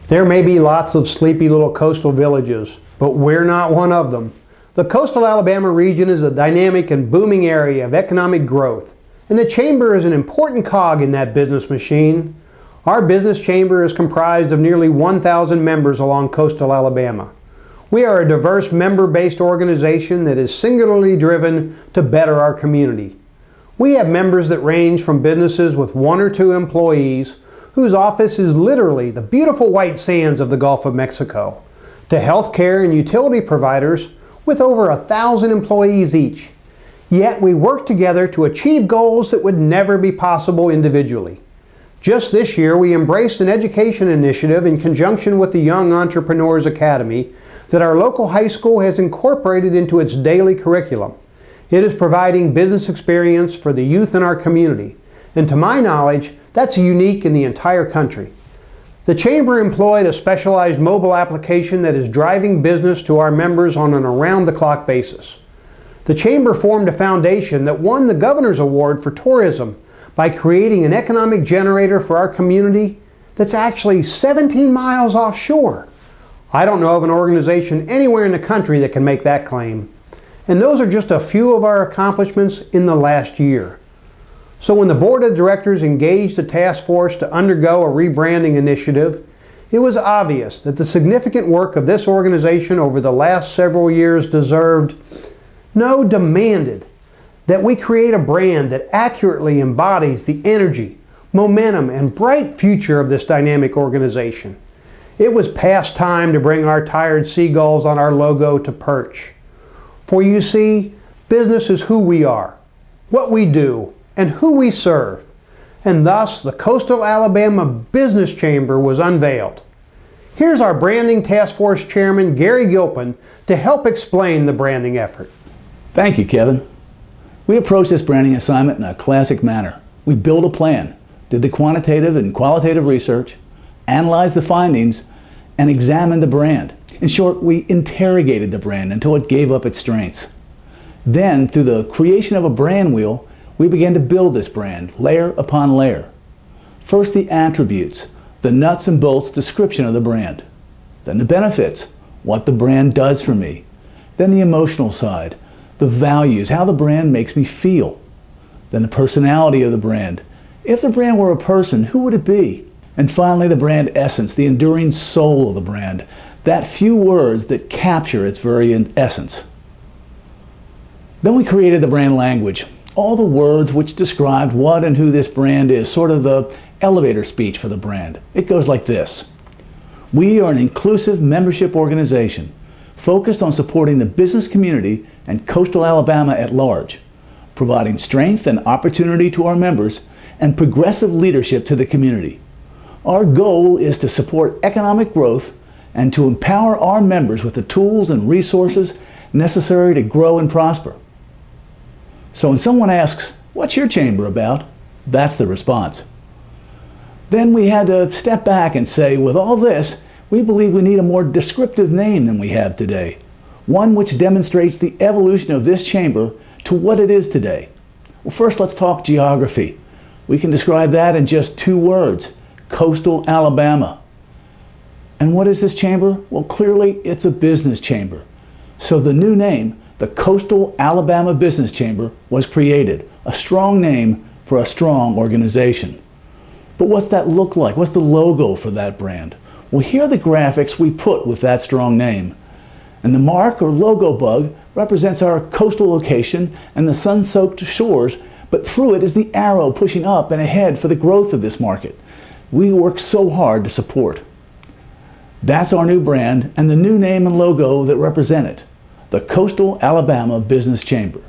There may be lots of sleepy little coastal villages, but we're not one of them. The coastal Alabama region is a dynamic and booming area of economic growth, and the Chamber is an important cog in that business machine. Our business chamber is comprised of nearly 1,000 members along coastal Alabama. We are a diverse member-based organization that is singularly driven to better our community. We have members that range from businesses with 1 or 2 employees, whose office is literally the beautiful white sands of the Gulf of Mexico, to healthcare and utility providers with over 1,000 employees each. Yet we work together to achieve goals that would never be possible individually. Just this year, we embraced an education initiative in conjunction with the Young Entrepreneurs Academy that our local high school has incorporated into its daily curriculum. It is providing business experience for the youth in our community, and to my knowledge, that's unique in the entire country. The Chamber employed a specialized mobile application that is driving business to our members on an around-the-clock basis. The Chamber formed a foundation that won the Governor's Award for Tourism by creating an economic generator for our community that's actually 17 miles offshore. I don't know of an organization anywhere in the country that can make that claim. And those are just a few of our accomplishments in the last year. So when the Board of Directors engaged a task force to undergo a rebranding initiative, it was obvious that the significant work of this organization over the last several years demanded that we create a brand that accurately embodies the energy, momentum, and bright future of this dynamic organization. It was past time to bring our tired seagulls on our logo to perch. For you see, business is who we are, what we do, and who we serve. And thus, the Coastal Alabama Business Chamber was unveiled. Here's our Branding Task Force Chairman, Gary Gilpin, to help explain the branding effort. Thank you, Kevin. We approached this branding assignment in a classic manner. We built a plan, did the quantitative and qualitative research, analyzed the findings, and examined the brand. In short, we interrogated the brand until it gave up its strengths. Then, through the creation of a brand wheel, we began to build this brand, layer upon layer. First, the attributes, the nuts and bolts description of the brand. Then the benefits, what the brand does for me. Then the emotional side, the values, how the brand makes me feel. Then the personality of the brand. If the brand were a person, who would it be? And finally, the brand essence, the enduring soul of the brand. That few words that capture its very essence. Then we created the brand language. All the words which described what and who this brand is, sort of the elevator speech for the brand. It goes like this. We are an inclusive membership organization focused on supporting the business community and coastal Alabama at large, providing strength and opportunity to our members and progressive leadership to the community. Our goal is to support economic growth and to empower our members with the tools and resources necessary to grow and prosper. So when someone asks, "What's your chamber about?" that's the response. Then we had to step back and say, with all this, we believe we need a more descriptive name than we have today, one which demonstrates the evolution of this chamber to what it is today. Well, first let's talk geography. We can describe that in just 2 words, coastal Alabama. And what is this chamber? Well, clearly it's a business chamber. So the new name, the Coastal Alabama Business Chamber, was created, a strong name for a strong organization. But what's that look like? What's the logo for that brand? Well, here are the graphics we put with that strong name. And the mark or logo bug represents our coastal location and the sun-soaked shores, but through it is the arrow pushing up and ahead for the growth of this market we work so hard to support. That's our new brand and the new name and logo that represent it, the Coastal Alabama Business Chamber.